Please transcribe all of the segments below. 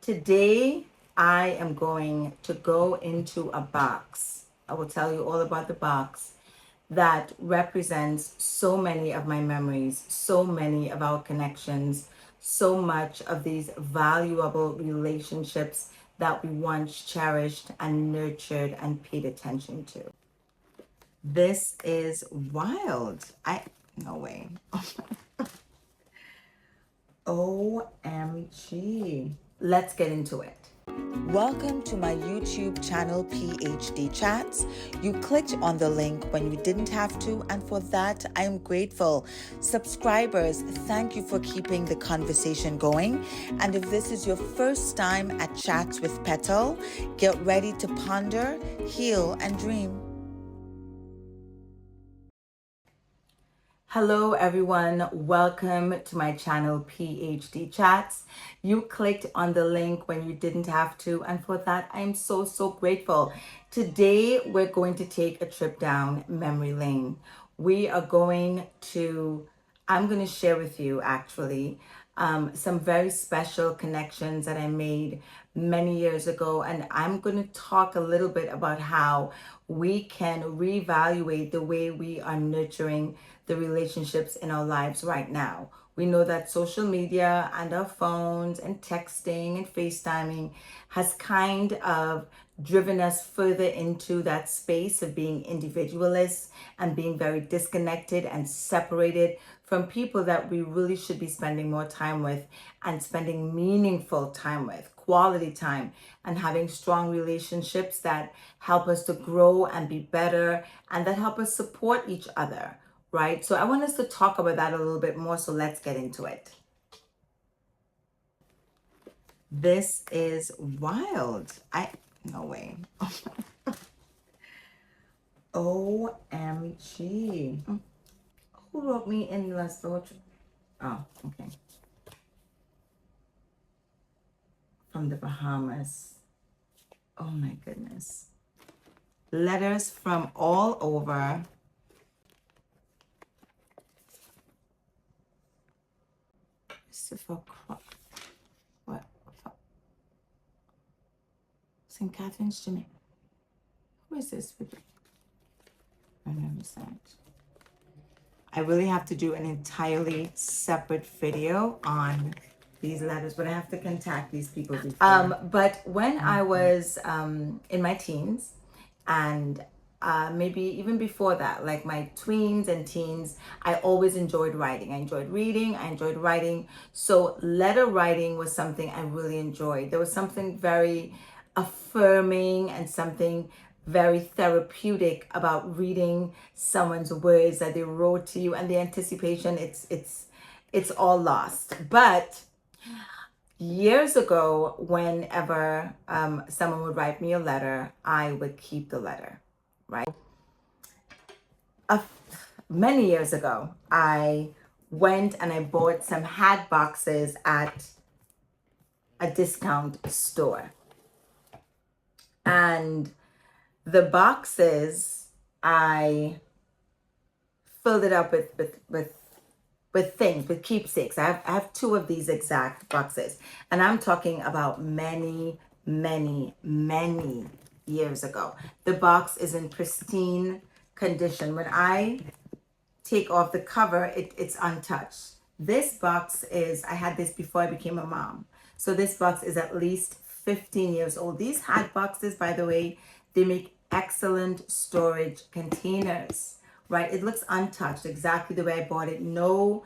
Today, I am going to go into a box. I will tell you all about the box that represents so many of my memories, so many of our connections, so much of these valuable relationships that we once cherished and nurtured and paid attention to. This is wild. No way. OMG. Let's get into it. Welcome to my YouTube channel, PhD Chats. You clicked on the link when you didn't have to, and for that, I am grateful. Subscribers, thank you for keeping the conversation going. And if this is your first time at Chats with Petal, get ready to ponder, heal, and dream. Hello everyone, welcome to my channel PhD Chats. You clicked on the link when you didn't have to, and for that I am so grateful. Today we're going to take a trip down memory lane. I'm going to share with you actually some very special connections that I made many years ago, and I'm going to talk a little bit about how we can reevaluate the way we are nurturing the relationships in our lives right now. We know that social media and our phones and texting and FaceTiming has kind of driven us further into that space of being individualists and being very disconnected and separated from people that we really should be spending more time with and spending meaningful time with, quality time, and having strong relationships that help us to grow and be better and that help us support each other, right? So I want us to talk about that a little bit more, so let's get into it. This is wild. No way. OMG. Who wrote me in Las Vegas? Oh, okay. From the Bahamas. Oh my goodness. Letters from all over. Christopher what? St. Catherine's, Jamaica. Who is this? I never said. I really have to do an entirely separate video on these letters, but I have to contact these people before. But when I was in my teens, and maybe even before that, like my tweens and teens, I always enjoyed writing. I enjoyed reading, I enjoyed writing. So letter writing was something I really enjoyed. There was something very affirming and something very therapeutic about reading someone's words that they wrote to you, and the anticipation, it's all lost. But years ago, whenever someone would write me a letter, I would keep the letter, right? Many years ago, I went and I bought some hat boxes at a discount store. And the boxes, I filled it up with things, with keepsakes. I have two of these exact boxes, and I'm talking about many years ago. The box is in pristine condition. When I take off the cover, it's untouched. This box I had this before I became a mom. So this box is at least 15 years old. These hat boxes, by the way, they make excellent storage containers, right? It looks untouched, exactly the way I bought it. No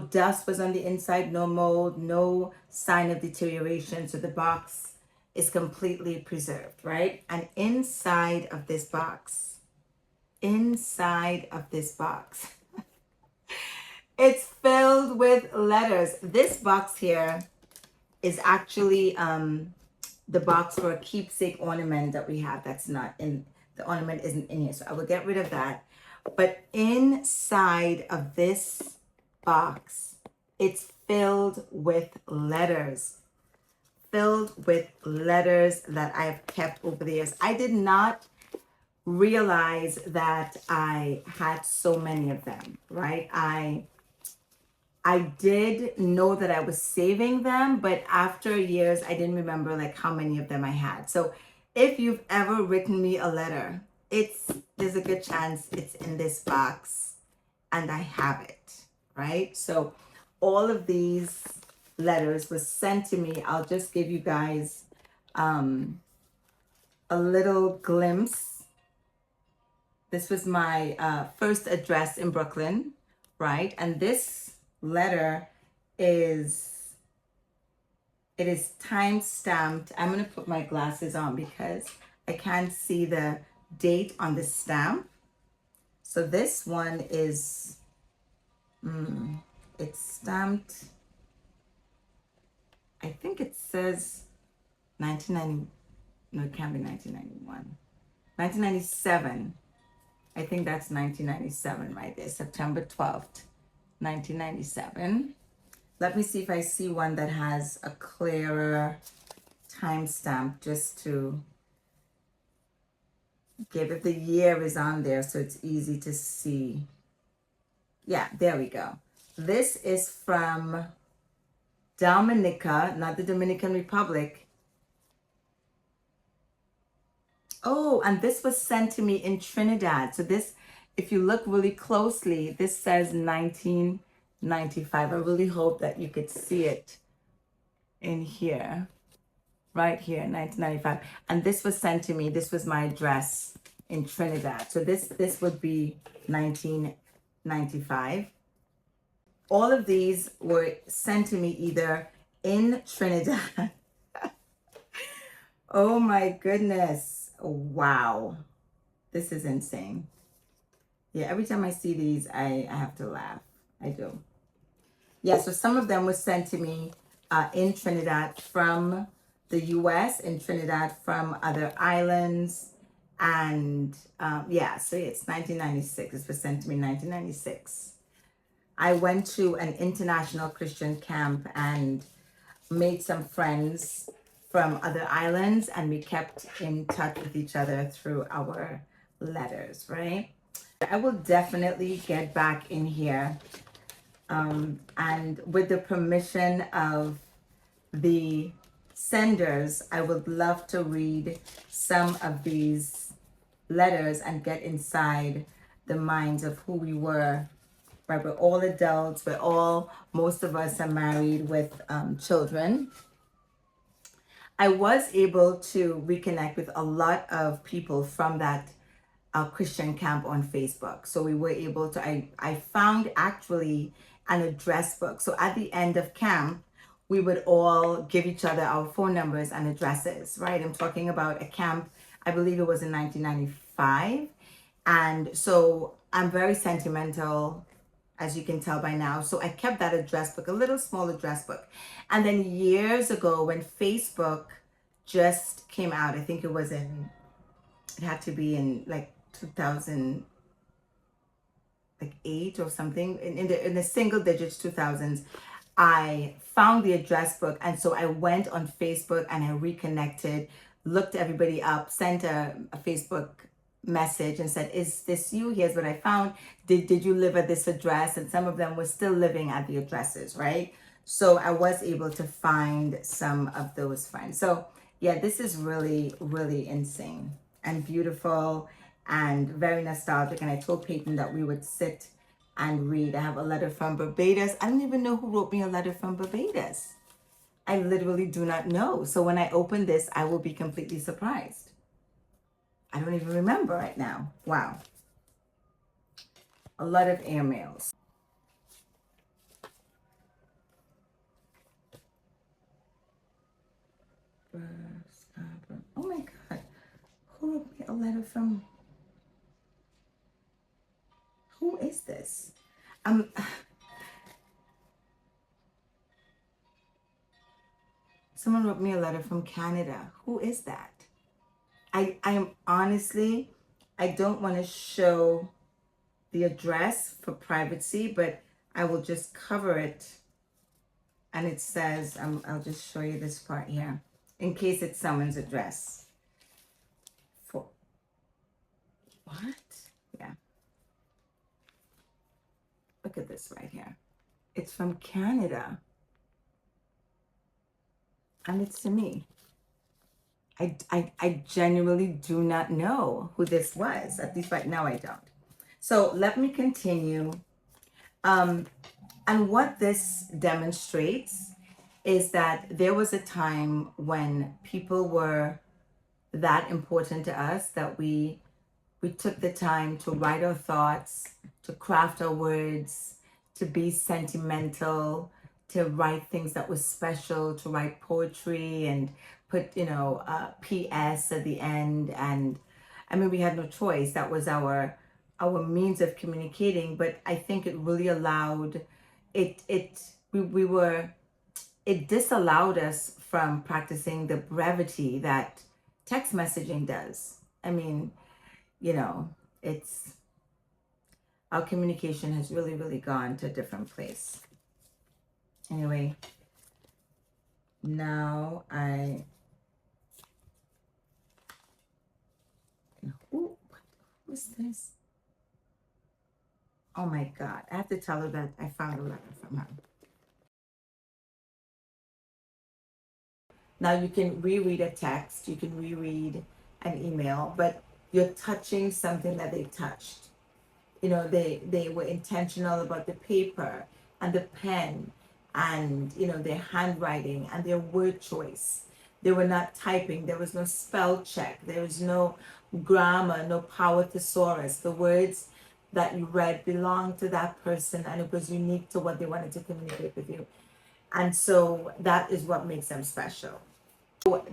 dust was on the inside, no mold, no sign of deterioration. So the box is completely preserved, right? And inside of this box, it's filled with letters. This box here is actually the box for a keepsake ornament that we have. That's not in, the ornament isn't in here, so I will get rid of that. But inside of this box, it's filled with letters that I have kept over the years. I did not realize that I had so many of them, right? I did know that I was saving them, but after years, I didn't remember like how many of them I had. So if you've ever written me a letter, there's a good chance it's in this box and I have it, right? So all of these letters was sent to me. I'll just give you guys a little glimpse. This was my first address in Brooklyn, right? And this letter is, it is time stamped. I'm gonna put my glasses on because I can't see the date on the stamp. So this one is, it's stamped, I think it says 1990, no, it can't be 1991. 1997. I think that's 1997 right there, September 12th, 1997. Let me see if I see one that has a clearer timestamp just to give it. The year is on there so it's easy to see. Yeah, there we go. This is from Dominica, not the Dominican Republic. Oh, and this was sent to me in Trinidad. So this, if you look really closely, this says 1995. I really hope that you could see it in here, right here, 1995. And this was sent to me. This was my address in Trinidad. So this would be 1995. All of these were sent to me either in Trinidad. Oh my goodness. Wow. This is insane. Yeah, every time I see these, I have to laugh. I do. Yeah, so some of them were sent to me in Trinidad from the US, in Trinidad from other islands. And yeah, so it's 1996. This was sent to me in 1996. I went to an international Christian camp and made some friends from other islands, and we kept in touch with each other through our letters, right? I will definitely get back in here, and with the permission of the senders, I would love to read some of these letters and get inside the minds of who we were. Right, we're all adults. Most of us are married with children. I was able to reconnect with a lot of people from that Christian camp on Facebook. So we were able to, I found actually an address book. So at the end of camp, we would all give each other our phone numbers and addresses, right? I'm talking about a camp, I believe it was in 1995. And so I'm very sentimental, as you can tell by now. So I kept that address book, a little small address book. And then years ago when Facebook just came out, I think it had to be in like 2008 or something, in the single digits 2000s, I found the address book. And so I went on Facebook and I reconnected, looked everybody up, sent a Facebook message and said, is this you? Here's what I found. Did you live at this address? And some of them were still living at the addresses, right? So I was able to find some of those friends. So yeah, this is really, really insane and beautiful and very nostalgic. And I told Peyton that we would sit and read. I have a letter from Barbados. I don't even know who wrote me a letter from Barbados. I literally do not know. So when I open this, I will be completely surprised. I don't even remember right now. Wow. A lot of airmails. Oh my God. Who wrote me a letter from? Who is this? Someone wrote me a letter from Canada. Who is that? I am honestly, I don't want to show the address for privacy, but I will just cover it. And it says, I'll just show you this part here in case it's someone's address. For what? Yeah. Look at this right here. It's from Canada. And it's to me. I genuinely do not know who this was. At least right now I don't. So let me continue. And what this demonstrates is that there was a time when people were that important to us that we took the time to write our thoughts, to craft our words, to be sentimental, to write things that was special, to write poetry and put, PS at the end. And I mean, we had no choice. That was our means of communicating. But I think it really allowed we were it disallowed us from practicing the brevity that text messaging does. I mean, you know, it's our communication has really, really gone to a different place. Anyway, now ooh, what's this? Oh my God, I have to tell her that I found a letter from her. Now you can reread a text, you can reread an email, but you're touching something that they touched. They were intentional about the paper and the pen and their handwriting and their word choice. They were not typing. There was no spell check. There was no grammar, no power thesaurus. The words that you read belonged to that person and it was unique to what they wanted to communicate with you. And so that is what makes them special.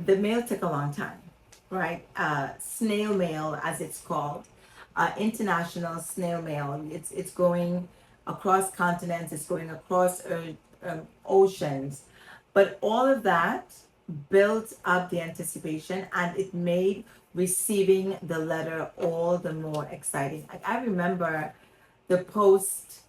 The mail took a long time, right? Snail mail, as it's called, international snail mail. It's going across continents. It's going across oceans, but all of that built up the anticipation, and it made receiving the letter all the more exciting. I remember the post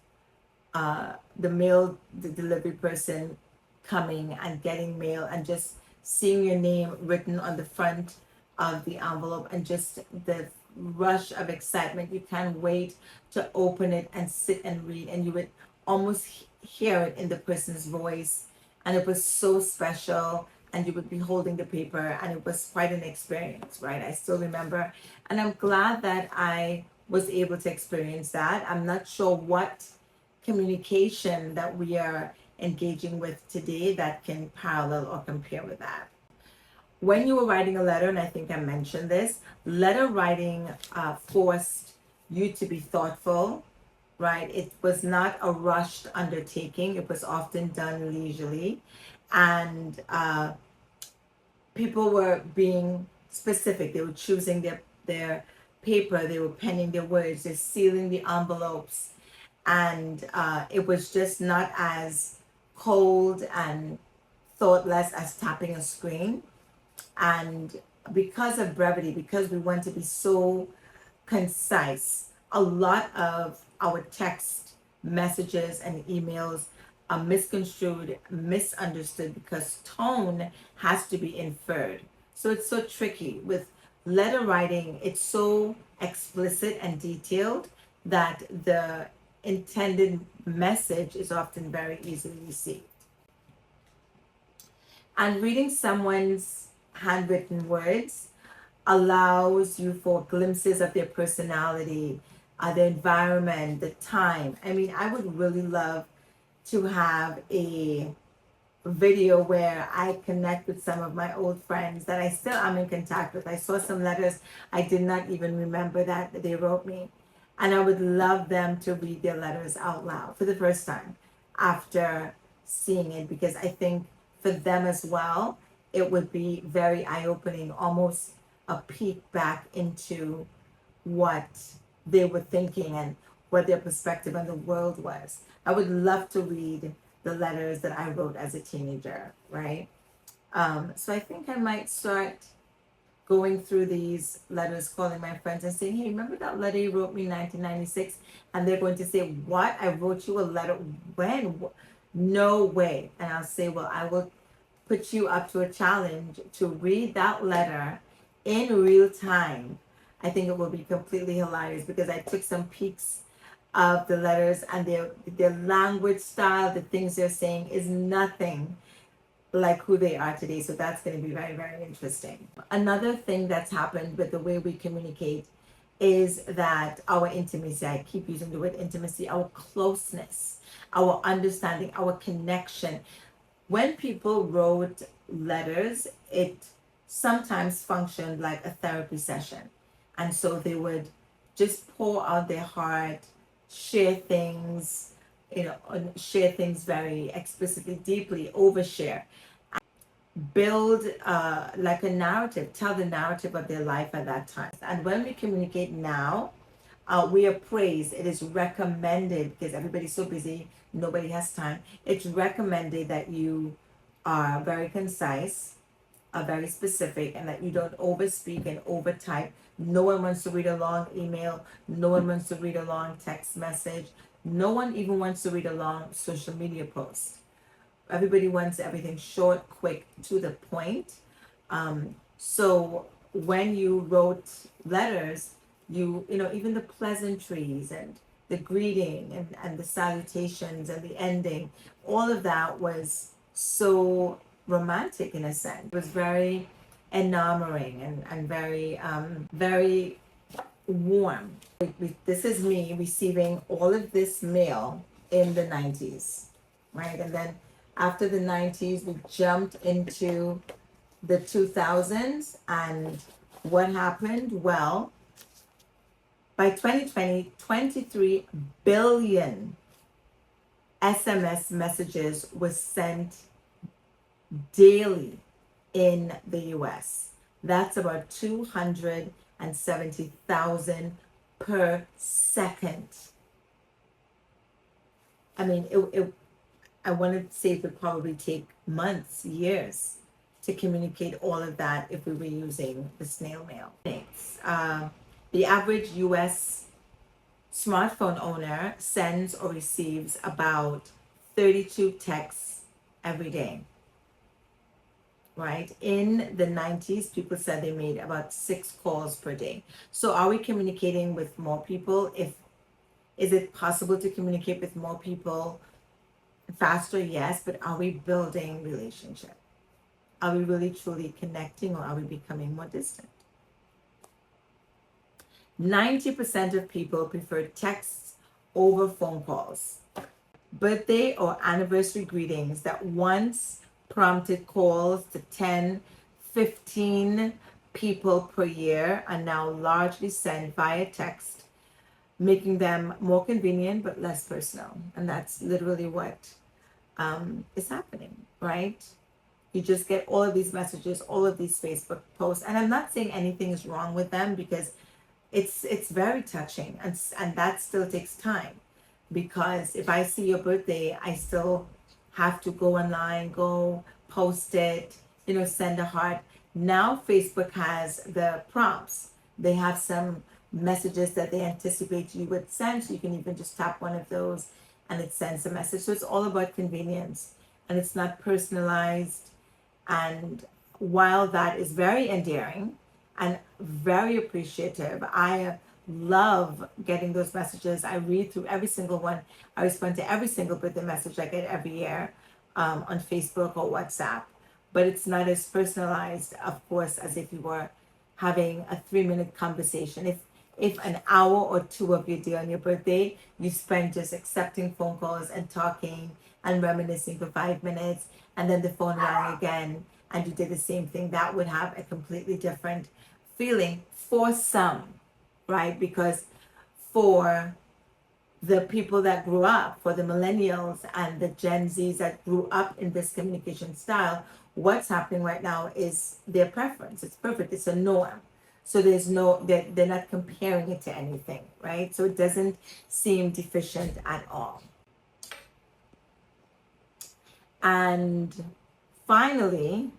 the delivery person coming and getting mail and just seeing your name written on the front of the envelope and just the rush of excitement. You can't wait to open it and sit and read, and you would almost hear it in the person's voice, and it was so special. And you would be holding the paper, and it was quite an experience, right? I still remember, and I'm glad that I was able to experience that. I'm not sure what communication that we are engaging with today that can parallel or compare with that. When you were writing a letter, and I think I mentioned this, letter writing forced you to be thoughtful, right? It was not a rushed undertaking. It was often done leisurely, and people were being specific. They were choosing their paper. They were penning their words. They're sealing the envelopes, and it was just not as cold and thoughtless as tapping a screen. And because of brevity, because we want to be so concise, a lot of our text messages and emails are misconstrued, misunderstood, because tone has to be inferred. So it's so tricky. With letter writing, it's so explicit and detailed that the intended message is often very easily received. And reading someone's handwritten words allows you for glimpses of their personality, the environment, the time. I mean, I would really love to have a video where I connect with some of my old friends that I still am in contact with. I saw some letters I did not even remember that they wrote me. And I would love them to read their letters out loud for the first time after seeing it, because I think for them as well, it would be very eye-opening, almost a peek back into what they were thinking and what their perspective on the world was. I would love to read the letters that I wrote as a teenager, right? So I think I might start going through these letters, calling my friends and saying, hey, remember that letter you wrote me in 1996? And they're going to say, what? I wrote you a letter? When? No way. And I'll say, well, I will put you up to a challenge to read that letter in real time. I think it will be completely hilarious because I took some peeks of the letters, and their language style, the things they're saying is nothing like who they are today. So that's going to be very, very interesting. Another thing that's happened with the way we communicate is that our intimacy, I keep using the word intimacy, our closeness, our understanding, our connection. When people wrote letters, it sometimes functioned like a therapy session. And so they would just pour out their heart, share things, share things very explicitly, deeply, overshare, build like a narrative, tell the narrative of their life at that time. And when we communicate now, we are praised. It is recommended, because everybody's so busy, nobody has time. It's recommended that you are very concise, are very specific, and that you don't overspeak and overtype. No one wants to read a long email. No one wants to read a long text message. No one even wants to read a long social media post. Everybody wants everything short, quick, to the point. So when you wrote letters, even the pleasantries and the greeting and the salutations and the ending, all of that was so romantic in a sense. It was very enamoring and very, very warm. This is me receiving all of this mail in the 90s, right? And then after the 90s, we jumped into the 2000s. And what happened? Well, by 2020, 23 billion SMS messages were sent daily in the US. That's about 270,000 per second. I mean, I want to say it would probably take months, years to communicate all of that if we were using the snail mail. The average US smartphone owner sends or receives about 32 texts every day, right? In the 90s, people said they made about 6 calls per day. So are we communicating with more people? Is it possible to communicate with more people faster? Yes, but are we building relationship? Are we really truly connecting, or are we becoming more distant? 90% of people prefer texts over phone calls. Birthday or anniversary greetings that once prompted calls to 10, 15 people per year are now largely sent via text, making them more convenient but less personal. And that's literally what is happening, right? You just get all of these messages, all of these Facebook posts, and I'm not saying anything is wrong with them, because it's very touching, and that still takes time, because if I see your birthday, I still have to go online, go post it, send a heart. Now Facebook has the prompts. They have some messages that they anticipate you would send, so you can even just tap one of those and it sends a message. So it's all about convenience, and it's not personalized. And while that is very endearing and very appreciative, I love getting those messages. I read through every single one. I respond to every single birthday message I get every year on Facebook or WhatsApp. But it's not as personalized, of course, as if you were having a 3-minute conversation. If an hour or two of your day on your birthday, you spend just accepting phone calls and talking and reminiscing for 5 minutes, and then the phone rang again, and you did the same thing, that would have a completely different feeling for some, right? Because for the people that grew up, for the millennials and the Gen Zs that grew up in this communication style, what's happening right now is their preference. It's perfect. It's a norm. So they're not comparing it to anything, right? So it doesn't seem deficient at all. And finally,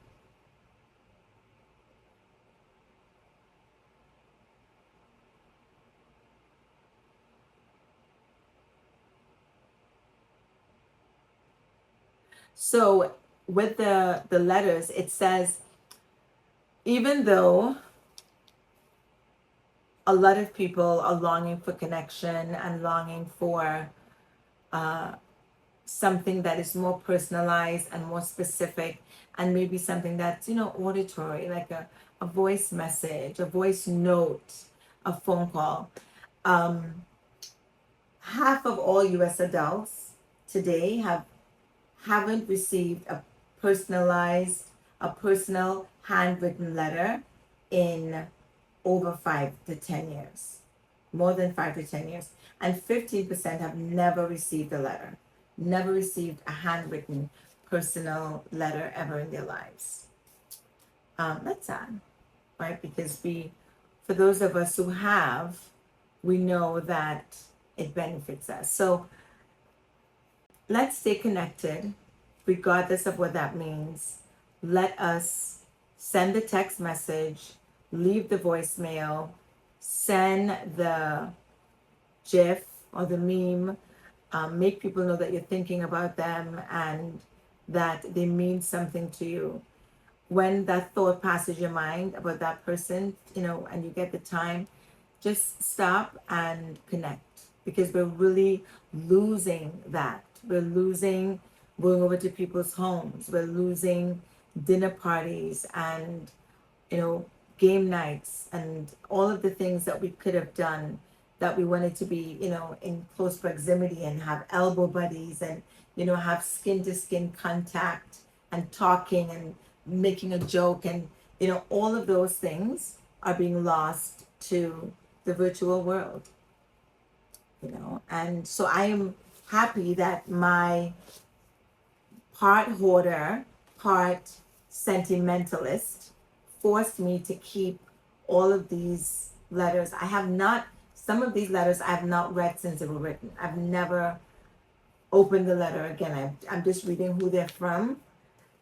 so with the letters, it says, even though a lot of people are longing for connection and longing for something that is more personalized and more specific, and maybe something that's, auditory, like a voice message, a voice note, a phone call. Half of all US adults today haven't received a personal handwritten letter in over 5 to 10 years, more than 5 to 10 years. And 15% have never received a letter, never received a handwritten personal letter ever in their lives. That's sad, right? Because for those of us who have, we know that it benefits us. So let's stay connected, regardless of what that means. Let us send the text message, leave the voicemail, send the GIF or the meme, make people know that you're thinking about them and that they mean something to you. When that thought passes your mind about that person, and you get the time, just stop and connect, because we're really losing that. We're losing going over to people's homes. We're losing dinner parties and, game nights and all of the things that we could have done, that we wanted to be, in close proximity and have elbow buddies and, have skin to skin contact and talking and making a joke, and, all of those things are being lost to the virtual world. And so I am happy that my part hoarder, part sentimentalist forced me to keep all of these letters. Some of these letters I have not read since they were written. I've never opened the letter again. I'm just reading who they're from.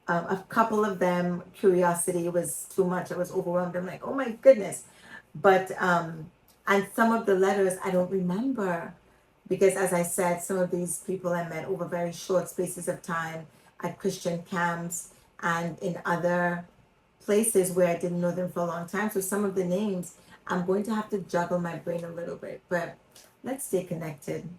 A couple of them, curiosity was too much. I was overwhelmed. I'm like, oh my goodness. But, and some of the letters I don't remember, because as I said, some of these people I met over very short spaces of time at Christian camps and in other places where I didn't know them for a long time. So some of the names, I'm going to have to juggle my brain a little bit, but let's stay connected.